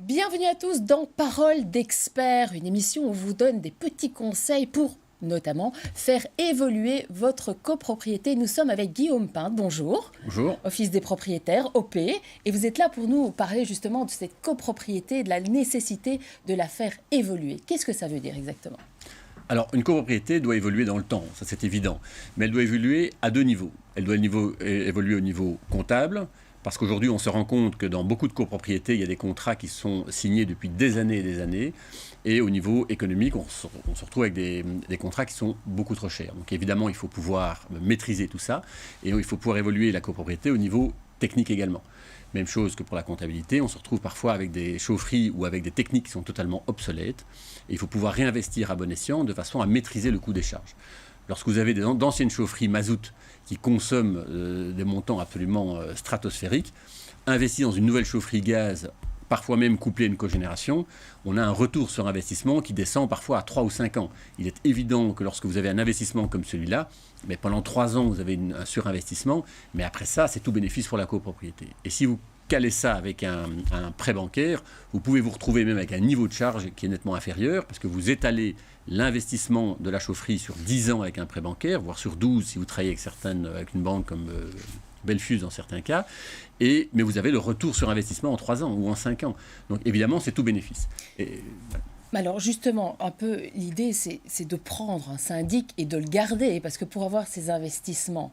Bienvenue à tous dans Parole d'experts, une émission où on vous donne des petits conseils pour notamment faire évoluer votre copropriété. Nous sommes avec Guillaume Pinte, bonjour. Bonjour. Office des propriétaires, OP, et vous êtes là pour nous parler justement de cette copropriété, de la nécessité de la faire évoluer. Qu'est-ce que ça veut dire exactement ? Alors, une copropriété doit évoluer dans le temps, ça c'est évident, mais elle doit évoluer à deux niveaux. Elle doit évoluer au niveau comptable, parce qu'aujourd'hui on se rend compte que dans beaucoup de copropriétés, il y a des contrats qui sont signés depuis des années, et au niveau économique, on se retrouve avec des contrats qui sont beaucoup trop chers. Donc évidemment, il faut pouvoir maîtriser tout ça, et il faut pouvoir évoluer la copropriété au niveau technique également. Même chose que pour la comptabilité, on se retrouve parfois avec des chaufferies ou avec des techniques qui sont totalement obsolètes. Et il faut pouvoir réinvestir à bon escient de façon à maîtriser le coût des charges. Lorsque vous avez d'anciennes chaufferies mazout qui consomment des montants absolument stratosphériques, investir dans une nouvelle chaufferie gaz, parfois même couplée à une cogénération, on a un retour sur investissement qui descend parfois à 3 ou 5 ans. Il est évident que lorsque vous avez un investissement comme celui-là, mais pendant 3 ans, vous avez un surinvestissement, mais après ça, c'est tout bénéfice pour la copropriété. Et si vous calez ça avec un prêt bancaire, vous pouvez vous retrouver même avec un niveau de charge qui est nettement inférieur, parce que vous étalez l'investissement de la chaufferie sur 10 ans avec un prêt bancaire, voire sur 12 si vous travaillez avec une banque comme Belfius dans certains cas, mais vous avez le retour sur investissement en 3 ans ou en 5 ans. Donc évidemment, c'est tout bénéfice. Voilà. Alors justement, un peu l'idée, c'est de prendre un syndic et de le garder, parce que pour avoir ces investissements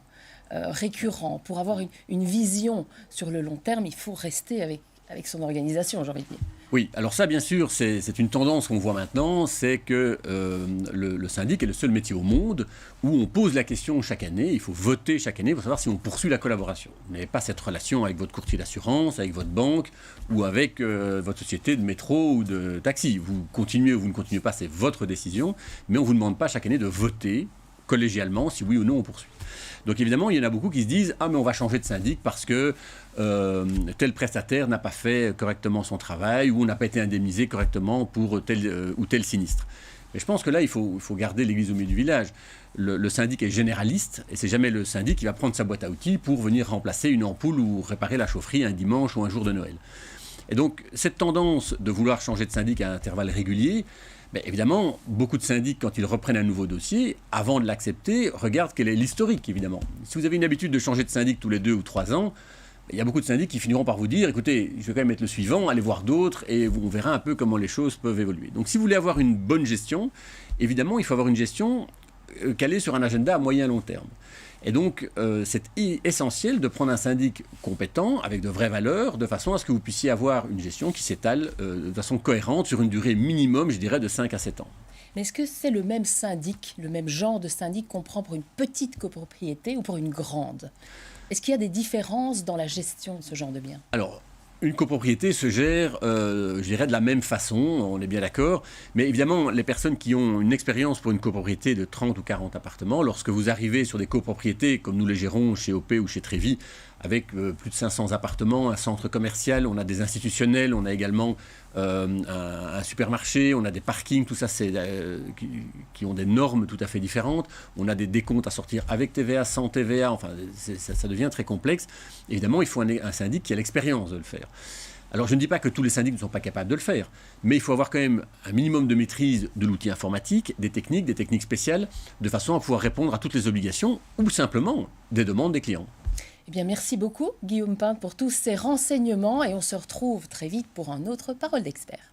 récurrents, pour avoir une vision sur le long terme, il faut rester avec son organisation, j'ai envie de dire. Oui, alors ça, bien sûr, c'est une tendance qu'on voit maintenant, c'est que le syndic est le seul métier au monde où on pose la question chaque année, il faut voter chaque année pour savoir si on poursuit la collaboration. Vous n'avez pas cette relation avec votre courtier d'assurance, avec votre banque ou avec votre société de métro ou de taxi. Vous continuez ou vous ne continuez pas, c'est votre décision, mais on ne vous demande pas chaque année de voter collégialement si oui ou non on poursuit. Donc évidemment, il y en a beaucoup qui se disent « Ah, mais on va changer de syndic parce que tel prestataire n'a pas fait correctement son travail ou n'a pas été indemnisé correctement pour tel ou tel sinistre. » Mais je pense que là, il faut garder l'église au milieu du village. Le syndic est généraliste et c'est jamais le syndic qui va prendre sa boîte à outils pour venir remplacer une ampoule ou réparer la chaufferie un dimanche ou un jour de Noël. Et donc, cette tendance de vouloir changer de syndic à intervalles réguliers, mais évidemment, beaucoup de syndics, quand ils reprennent un nouveau dossier, avant de l'accepter, regardent quel est l'historique, évidemment. Si vous avez une habitude de changer de syndic tous les 2 ou 3 ans, il y a beaucoup de syndics qui finiront par vous dire « Écoutez, je vais quand même mettre le suivant, allez voir d'autres, et on verra un peu comment les choses peuvent évoluer. » Donc si vous voulez avoir une bonne gestion, évidemment, il faut avoir une gestion calée sur un agenda à moyen long terme. Et donc, c'est essentiel de prendre un syndic compétent, avec de vraies valeurs, de façon à ce que vous puissiez avoir une gestion qui s'étale de façon cohérente sur une durée minimum, je dirais, de 5 à 7 ans. Mais est-ce que c'est le même syndic, le même genre de syndic qu'on prend pour une petite copropriété ou pour une grande ? Est-ce qu'il y a des différences dans la gestion de ce genre de biens ? Alors, une copropriété se gère, je dirais, de la même façon, on est bien d'accord. Mais évidemment, les personnes qui ont une expérience pour une copropriété de 30 ou 40 appartements, lorsque vous arrivez sur des copropriétés comme nous les gérons chez OP ou chez Trévi, avec plus de 500 appartements, un centre commercial, on a des institutionnels, on a également un supermarché, on a des parkings, tout ça qui ont des normes tout à fait différentes. On a des décomptes à sortir avec TVA, sans TVA, enfin ça devient très complexe. Évidemment, il faut un syndic qui a l'expérience de le faire. Alors je ne dis pas que tous les syndics ne sont pas capables de le faire, mais il faut avoir quand même un minimum de maîtrise de l'outil informatique, des techniques spéciales, de façon à pouvoir répondre à toutes les obligations ou simplement des demandes des clients. Eh bien, merci beaucoup, Guillaume Pinte, pour tous ces renseignements et on se retrouve très vite pour un autre Parole d'expert.